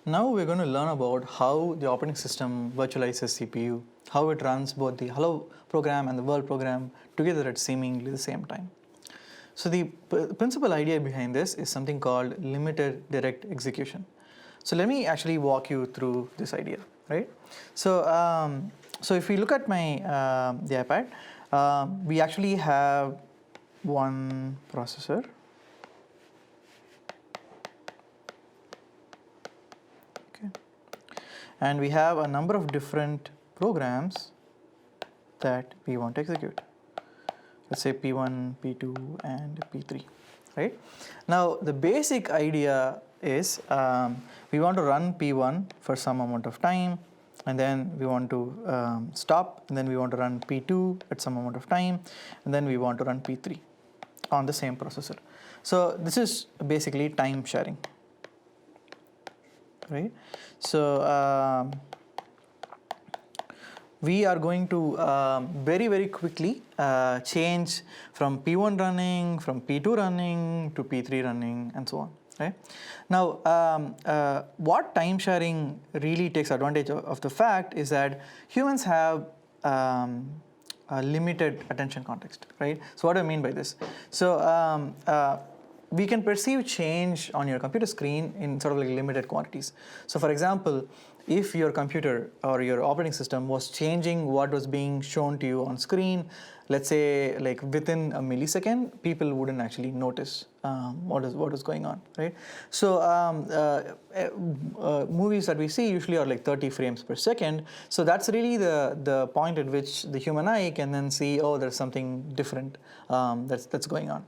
Now we're going to learn about how the operating system virtualizes CPU, how it runs both the hello program and the world program together at seemingly the same time. So the principal idea behind this is something called limited direct execution. So let me actually walk you through this idea, right? So if we look at my the iPad, we actually have one processor. And we have a number of different programs that we want to execute. Let's say P1, P2, and P3, right? Now, the basic idea is we want to run P1 for some amount of time, and then we want to stop, and then we want to run P2 at some amount of time, and then we want to run P3 on the same processor. So this is basically time sharing, right? So we are going to very quickly change from P1 running, from P2 running to P3 running, and so on, right? Now, what time sharing really takes advantage of the fact is that humans have a limited attention context, right? So what do I mean by this? So we can perceive change on your computer screen in sort of like limited quantities. So for example, if your computer or your operating system was changing what was being shown to you on screen, let's say like within a millisecond, people wouldn't actually notice what is going on, right? So movies that we see usually are like 30 frames per second. So that's really the point at which the human eye can then see, oh, there's something different that's going on.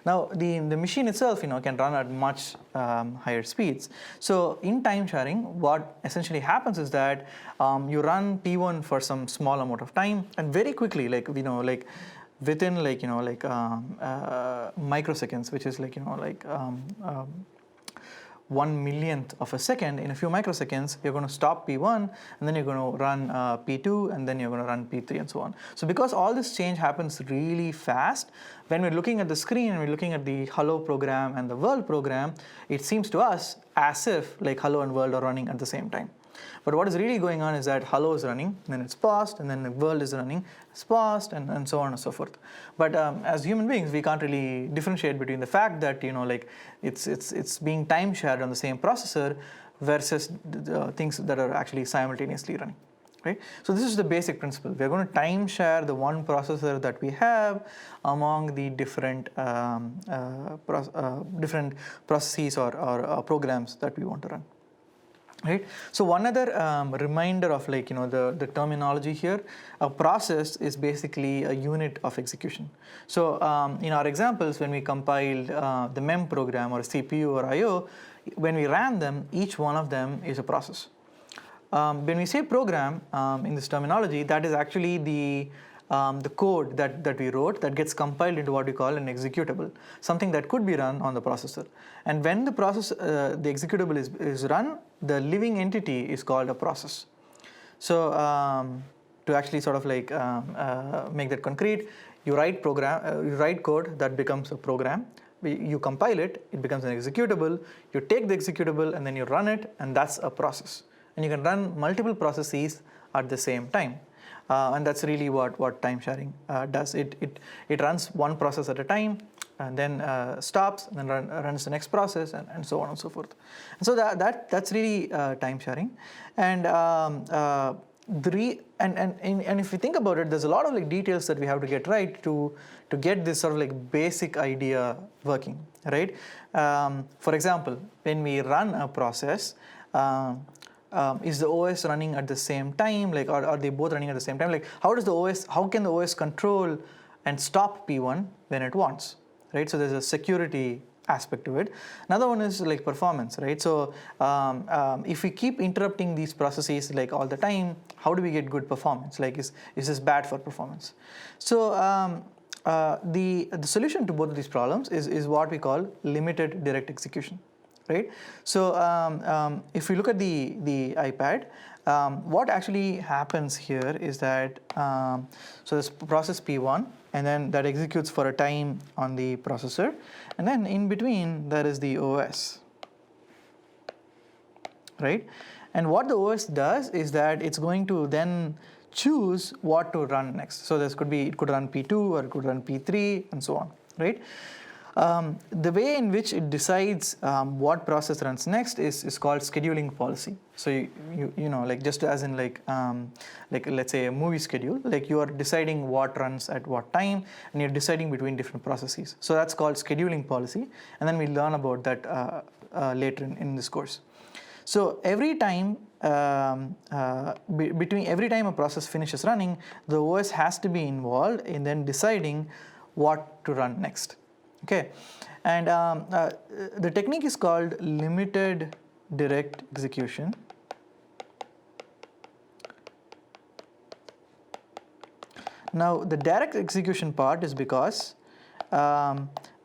Now, the machine itself, can run at much higher speeds. So, in time sharing, what essentially happens is that you run P1 for some small amount of time, and very quickly, within microseconds, which is 1/1,000,000th of a second, in a few microseconds, you're going to stop P1, and then you're going to run P2, and then you're going to run P3, and so on. So because all this change happens really fast, when we're looking at the screen and we're looking at the hello program and the world program, it seems to us as if like hello and world are running at the same time. But what is really going on is that hello is running, then it's paused, and then the world is running, it's paused, and so on and so forth. But as human beings, we can't really differentiate between the fact that it's being time shared on the same processor versus the things that are actually simultaneously running. Right? So this is the basic principle. We're going to time share the one processor that we have among the different different processes or programs that we want to run. Right. So one other reminder of the terminology here, a process is basically a unit of execution. So in our examples, when we compiled the MEM program or CPU or IO, when we ran them, each one of them is a process. When we say program in this terminology, that is actually the code that we wrote that gets compiled into what we call an executable, something that could be run on the processor. And when the the executable is run, the living entity is called a process. So to actually sort of make that concrete, you write code that becomes a program. You compile it, it becomes an executable. You take the executable and then you run it, and that's a process. And you can run multiple processes at the same time. And that's really what time sharing does. It runs one process at a time, and then stops, and then runs the next process, and so on and so forth. And so that's really time sharing. And if you think about it, there's a lot of details that we have to get right to get this sort of basic idea working, right? For example, when we run a process, is the OS running at the same time? Or are they both running at the same time? How can the OS control and stop P1 when it wants, right? So there's a security aspect to it. Another one is performance, right? So if we keep interrupting these processes all the time, how do we get good performance? Is this bad for performance? So the solution to both of these problems is what we call limited direct execution. Right? So if we look at the iPad, what actually happens here is that so this process P1, and then that executes for a time on the processor, and then in between there is the OS. right? And what the OS does is that it's going to then choose what to run next. So it could run P2 or it could run P3 and so on, right? The way in which it decides what process runs next is called scheduling policy. So you know, like just as in like let's say a movie schedule, like you are deciding what runs at what time, and you're deciding between different processes. So that's called scheduling policy, and then we'll learn about that later in this course. So every time every time a process finishes running, the OS has to be involved in then deciding what to run next. Okay, and the technique is called limited direct execution. Now the direct execution part is because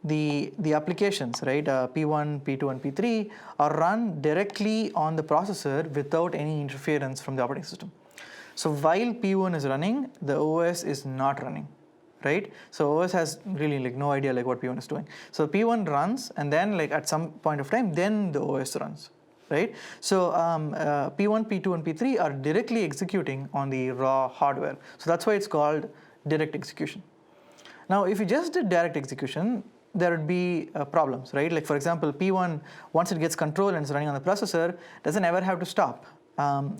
the applications, right, P1, P2 and P3 are run directly on the processor without any interference from the operating system. So while P1 is running, the OS is not running, right? So OS has really like no idea like what P1 is doing. So P1 runs, and then like at some point of time, then the OS runs, right? So P1, P2 and P3 are directly executing on the raw hardware. So that's why it's called direct execution. Now if you just did direct execution, there would be problems, right? Like for example, P1, once it gets control and it's running on the processor, doesn't ever have to stop.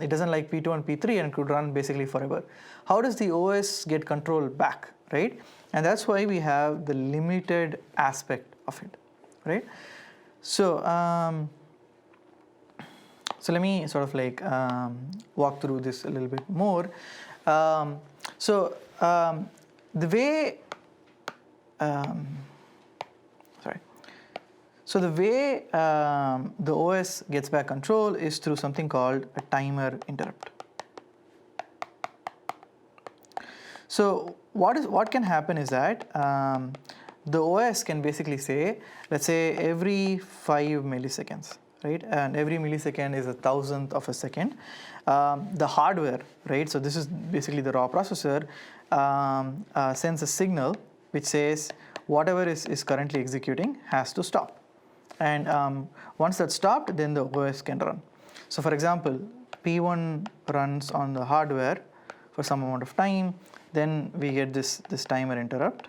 It doesn't like P2 and P3, and it could run basically forever. How does the OS get control back, right? And that's why we have the limited aspect of it, right? So, so let me sort of like walk through this a little bit more. The way So the way the OS gets back control is through something called a timer interrupt. So what can happen is that the OS can basically say, let's say every 5 milliseconds, right? And every millisecond is 1,000th of a second. The hardware, right? So this is basically the raw processor sends a signal which says whatever is currently executing has to stop. And once that's stopped, then the OS can run. So for example, P1 runs on the hardware for some amount of time, then we get this timer interrupt.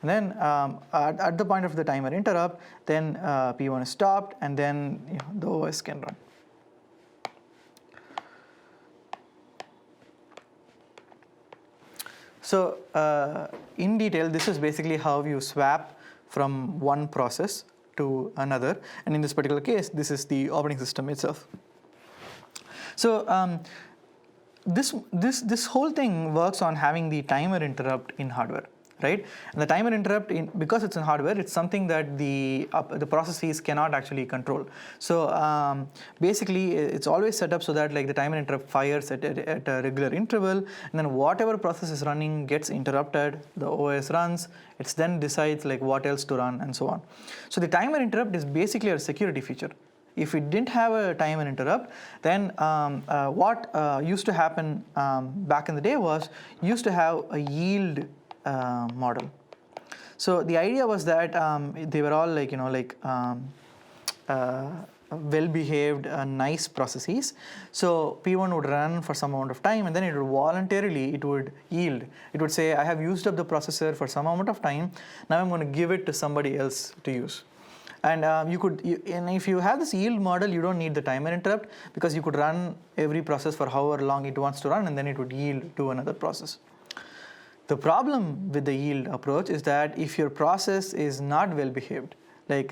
And then at the point of the timer interrupt, then P1 is stopped, and then the OS can run. So in detail, this is basically how you swap from one process to another, and in this particular case, this is the operating system itself. So this whole thing works on having the timer interrupt in hardware, right? And the timer interrupt, because it's in hardware, it's something that the processes cannot actually control. So basically, it's always set up so that like the timer interrupt fires at a regular interval, and then whatever process is running gets interrupted, the OS runs, it then decides like what else to run and so on. So the timer interrupt is basically a security feature. If we didn't have a timer interrupt, then what used to happen back in the day was you used to have a yield model. So the idea was that they were all like well-behaved, nice processes. So P1 would run for some amount of time, and then it would voluntarily yield. It would say, I have used up the processor for some amount of time. Now I'm going to give it to somebody else to use. And and if you have this yield model, you don't need the timer interrupt, because you could run every process for however long it wants to run, and then it would yield to another process. The problem with the yield approach is that if your process is not well behaved, like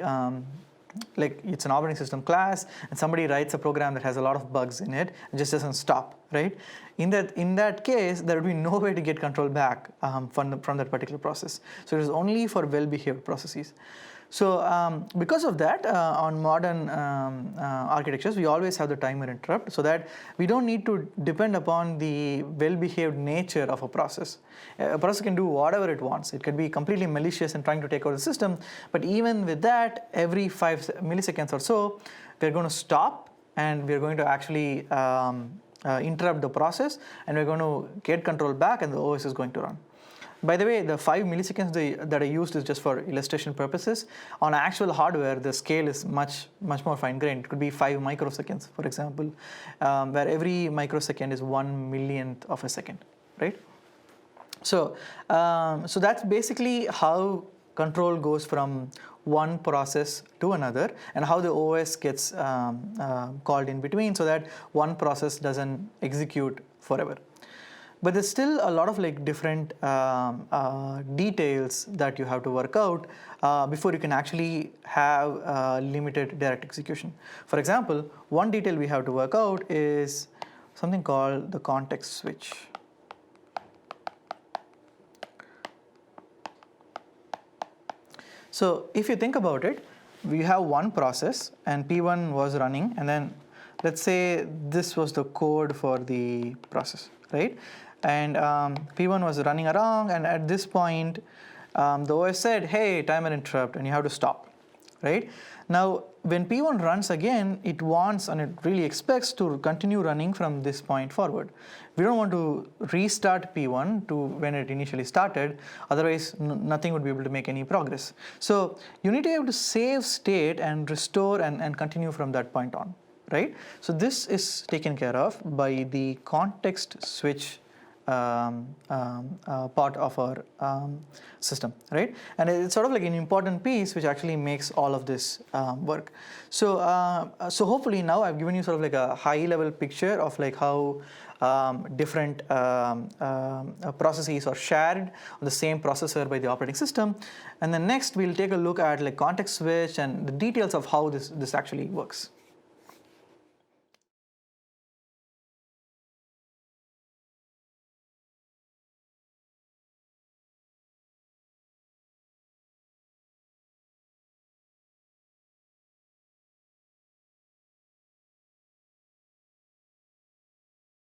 it's an operating system class, and somebody writes a program that has a lot of bugs in it and just doesn't stop, right? In that case, there would be no way to get control back from that particular process. So it is only for well behaved processes. So because of that, on modern architectures, we always have the timer interrupt, so that we don't need to depend upon the well-behaved nature of a process. A process can do whatever it wants. It can be completely malicious and trying to take over the system, but even with that, every 5 milliseconds or so, we're going to stop, and we're going to actually interrupt the process, and we're going to get control back, and the OS is going to run. By the way, the 5 milliseconds that I used is just for illustration purposes. On actual hardware, the scale is much more fine-grained. It could be 5 microseconds, for example, where every microsecond is 1/1,000,000th of a second, right? So, so that's basically how control goes from one process to another, and how the OS gets called in between, so that one process doesn't execute forever. But there's still a lot of like different details that you have to work out before you can actually have limited direct execution. For example, one detail we have to work out is something called the context switch. So if you think about it, we have one process and P1 was running, and then let's say this was the code for the process, right? And P1 was running around, and at this point the OS said, hey, timer interrupt, and you have to stop, right? Now when P1 runs again, it wants and it really expects to continue running from this point forward. We don't want to restart P1 to when it initially started, otherwise nothing would be able to make any progress. So you need to be able to save state and restore and continue from that point on, right? So this is taken care of by the context switch part of our system, right? And it's sort of like an important piece which actually makes all of this work. So, so hopefully now I've given you sort of like a high-level picture of like how different processes are shared on the same processor by the operating system. And then next we'll take a look at like context switch and the details of how this actually works.